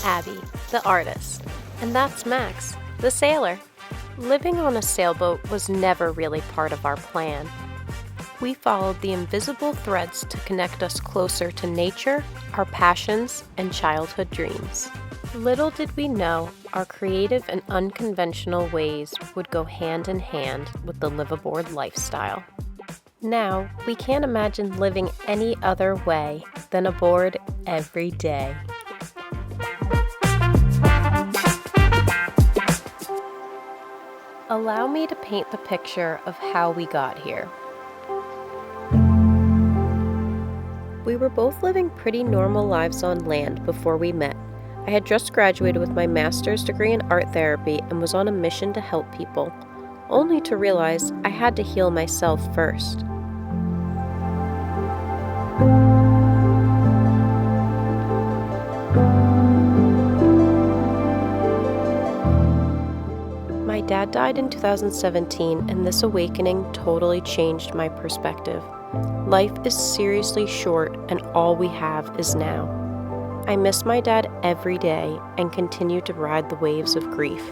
Abby, the artist, and that's Max, the sailor. Living on a sailboat was never really part of our plan. We followed the invisible threads to connect us closer to nature, our passions, and childhood dreams. Little did we know our creative and unconventional ways would go hand in hand with the live-aboard lifestyle. Now, we can't imagine living any other way than aboard every day. Allow me to paint the picture of how we got here. We were both living pretty normal lives on land before we met. I had just graduated with my master's degree in art therapy and was on a mission to help people, only to realize I had to heal myself first. My dad died in 2017, and this awakening totally changed my perspective. Life is seriously short, and all we have is now. I miss my dad every day and continue to ride the waves of grief.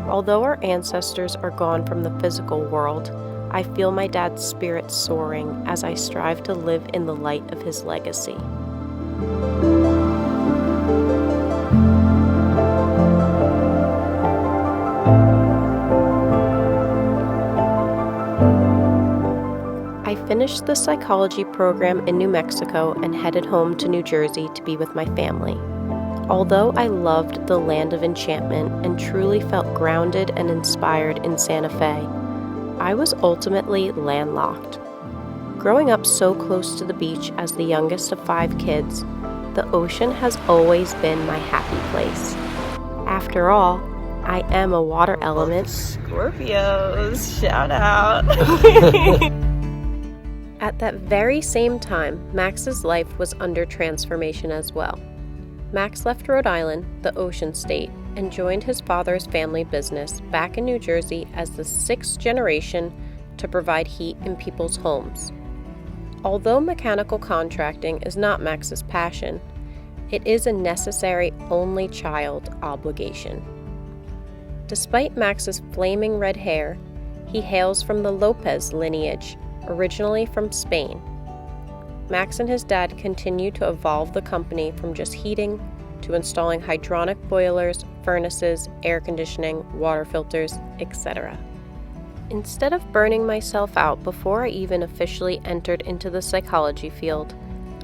Although our ancestors are gone from the physical world, I feel my dad's spirit soaring as I strive to live in the light of his legacy. I finished the psychology program in New Mexico and headed home to New Jersey to be with my family. Although I loved the land of enchantment and truly felt grounded and inspired in Santa Fe, I was ultimately landlocked. Growing up so close to the beach as the youngest of 5 kids, the ocean has always been my happy place. After all, I am a water element. Scorpios, shout out. At that very same time, Max's life was under transformation as well. Max left Rhode Island, the ocean state, and joined his father's family business back in New Jersey as the 6th generation to provide heat in people's homes. Although mechanical contracting is not Max's passion, it is a necessary only child obligation. Despite Max's flaming red hair, he hails from the Lopez lineage, originally from Spain. Max and his dad continue to evolve the company from just heating to installing hydronic boilers, furnaces, air conditioning, water filters, etc. Instead of burning myself out before I even officially entered into the psychology field,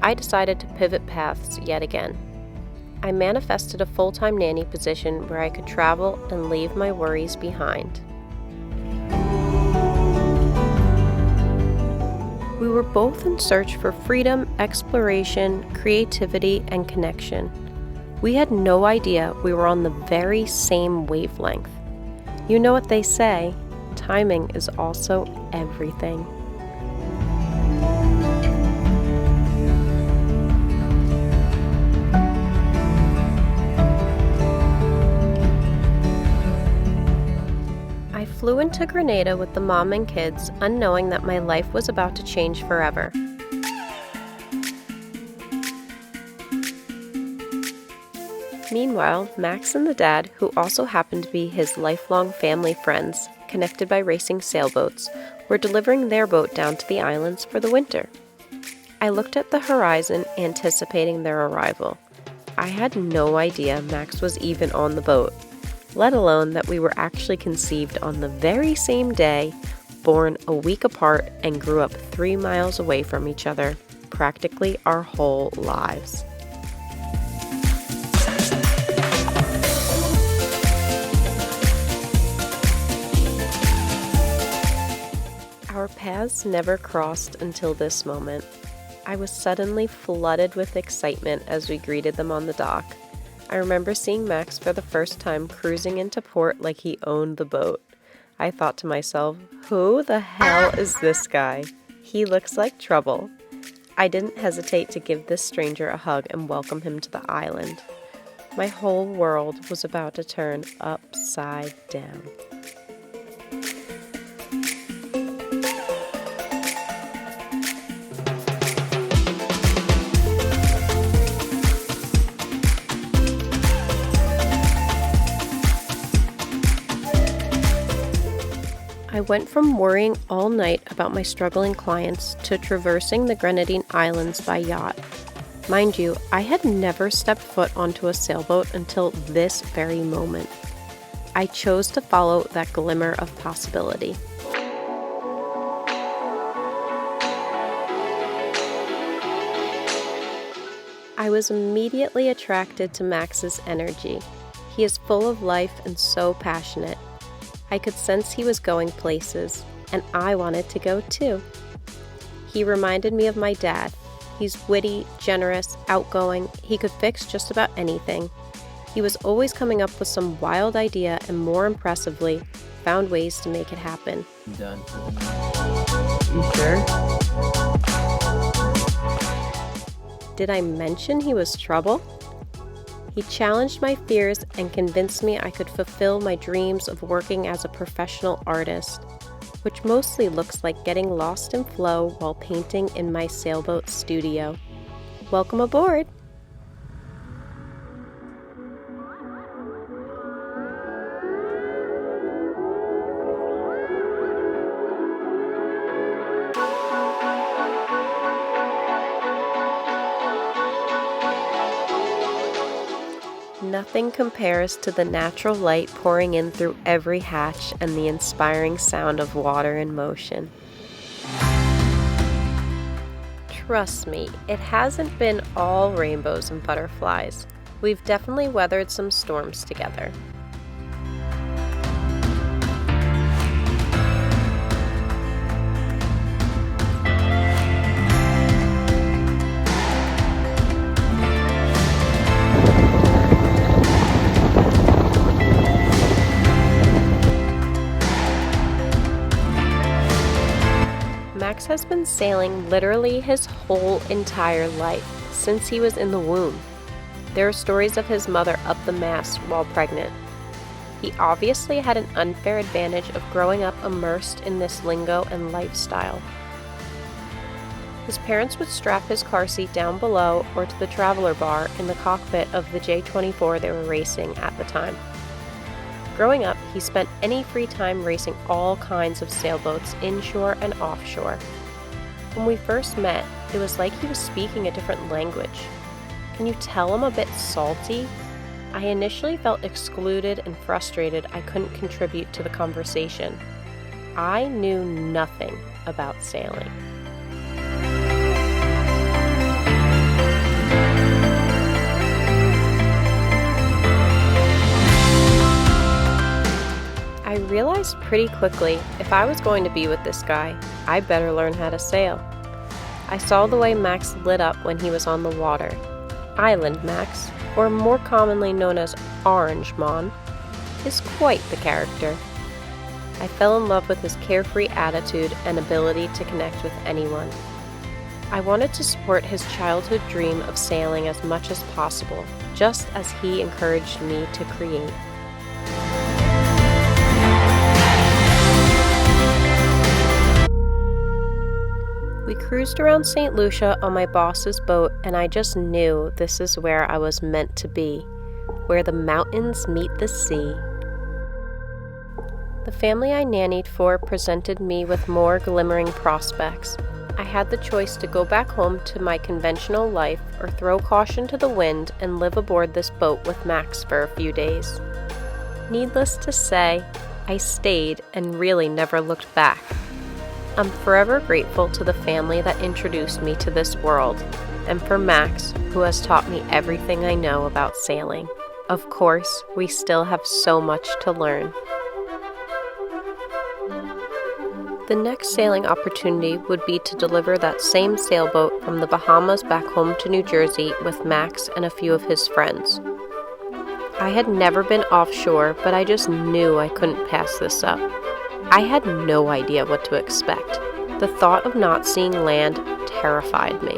I decided to pivot paths yet again. I manifested a full-time nanny position where I could travel and leave my worries behind. We were both in search for freedom, exploration, creativity, and connection. We had no idea we were on the very same wavelength. You know what they say, timing is also everything. I flew into Grenada with the mom and kids, unknowing that my life was about to change forever. Meanwhile, Max and the dad, who also happened to be his lifelong family friends, connected by racing sailboats, were delivering their boat down to the islands for the winter. I looked at the horizon, anticipating their arrival. I had no idea Max was even on the boat, let alone that we were actually conceived on the very same day, born a week apart, and grew up 3 miles away from each other, practically our whole lives. Our paths never crossed until this moment. I was suddenly flooded with excitement as we greeted them on the dock. I remember seeing Max for the first time cruising into port like he owned the boat. I thought to myself, who the hell is this guy? He looks like trouble. I didn't hesitate to give this stranger a hug and welcome him to the island. My whole world was about to turn upside down. I went from worrying all night about my struggling clients to traversing the Grenadine Islands by yacht. Mind you, I had never stepped foot onto a sailboat until this very moment. I chose to follow that glimmer of possibility. I was immediately attracted to Max's energy. He is full of life and so passionate. I could sense he was going places, and I wanted to go too. He reminded me of my dad. He's witty, generous, outgoing. He could fix just about anything. He was always coming up with some wild idea and, more impressively, found ways to make it happen. Done for the night. You sure? Did I mention he was trouble? He challenged my fears and convinced me I could fulfill my dreams of working as a professional artist, which mostly looks like getting lost in flow while painting in my sailboat studio. Welcome aboard! Nothing compares to the natural light pouring in through every hatch and the inspiring sound of water in motion. Trust me, it hasn't been all rainbows and butterflies. We've definitely weathered some storms together. Max has been sailing literally his whole entire life, since he was in the womb. There are stories of his mother up the mast while pregnant. He obviously had an unfair advantage of growing up immersed in this lingo and lifestyle. His parents would strap his car seat down below or to the traveler bar in the cockpit of the J-24 they were racing at the time. Growing up, he spent any free time racing all kinds of sailboats inshore and offshore. When we first met, it was like he was speaking a different language. Can you tell I'm a bit salty? I initially felt excluded and frustrated I couldn't contribute to the conversation. I knew nothing about sailing. I realized pretty quickly if I was going to be with this guy, I better learn how to sail. I saw the way Max lit up when he was on the water. Island Max, or more commonly known as Orange Mon, is quite the character. I fell in love with his carefree attitude and ability to connect with anyone. I wanted to support his childhood dream of sailing as much as possible, just as he encouraged me to create. We cruised around St. Lucia on my boss's boat, and I just knew this is where I was meant to be, where the mountains meet the sea. The family I nannied for presented me with more glimmering prospects. I had the choice to go back home to my conventional life or throw caution to the wind and live aboard this boat with Max for a few days. Needless to say, I stayed and really never looked back. I'm forever grateful to the family that introduced me to this world, and for Max, who has taught me everything I know about sailing. Of course, we still have so much to learn. The next sailing opportunity would be to deliver that same sailboat from the Bahamas back home to New Jersey with Max and a few of his friends. I had never been offshore, but I just knew I couldn't pass this up. I had no idea what to expect. The thought of not seeing land terrified me.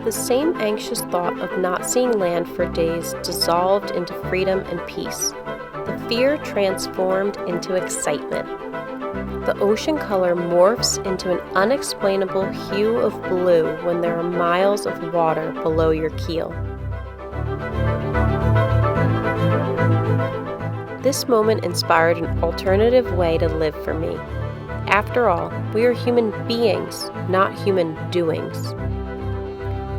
The same anxious thought of not seeing land for days dissolved into freedom and peace. The fear transformed into excitement. The ocean color morphs into an unexplainable hue of blue when there are miles of water below your keel. This moment inspired an alternative way to live for me. After all, we are human beings, not human doings.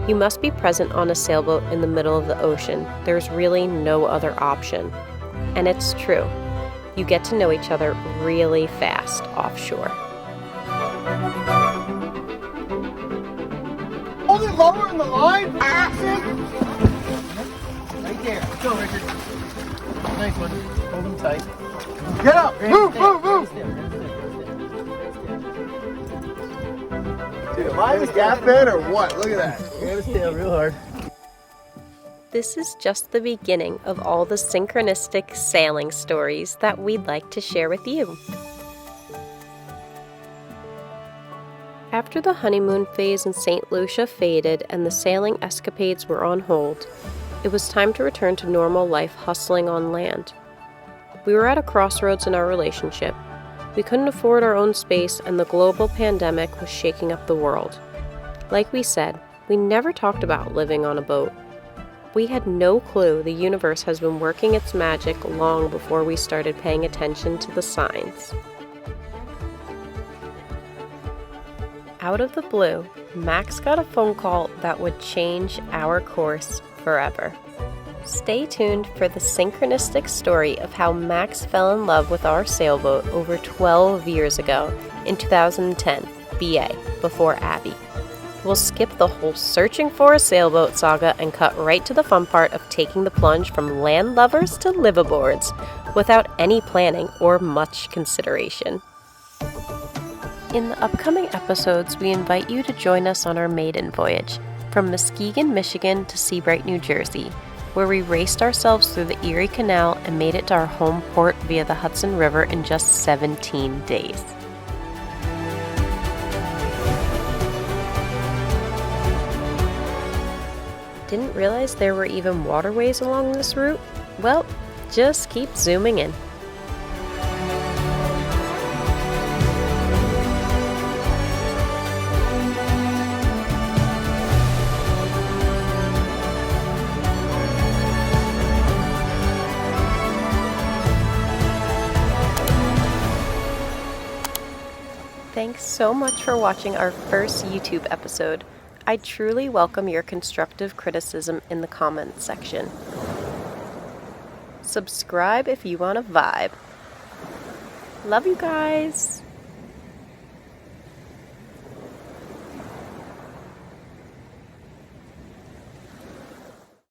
You must be present on a sailboat in the middle of the ocean. There's really no other option. And it's true. You get to know each other really fast offshore. Hold it lower in the line. Action. Right there. Go, Richard. Nice one. Hold him tight. Get up. Move. Dude, am I in the gap bed or what? Look at that. You're gonna stay up real hard. This is just the beginning of all the synchronistic sailing stories that we'd like to share with you. After the honeymoon phase in St. Lucia faded and the sailing escapades were on hold, it was time to return to normal life hustling on land. We were at a crossroads in our relationship. We couldn't afford our own space and the global pandemic was shaking up the world. Like we said, we never talked about living on a boat. We had no clue the universe has been working its magic long before we started paying attention to the signs. Out of the blue, Max got a phone call that would change our course forever. Stay tuned for the synchronistic story of how Max fell in love with our sailboat over 12 years ago in 2010, BA, before Abby. We'll skip the whole searching for a sailboat saga and cut right to the fun part of taking the plunge from land lovers to liveaboards without any planning or much consideration. In the upcoming episodes, we invite you to join us on our maiden voyage from Muskegon, Michigan to Seabright, New Jersey, where we raced ourselves through the Erie Canal and made it to our home port via the Hudson River in just 17 days. Didn't realize there were even waterways along this route? Well, just keep zooming in. Thanks so much for watching our first YouTube episode. I truly welcome your constructive criticism in the comments section. Subscribe if you want to vibe. Love you guys!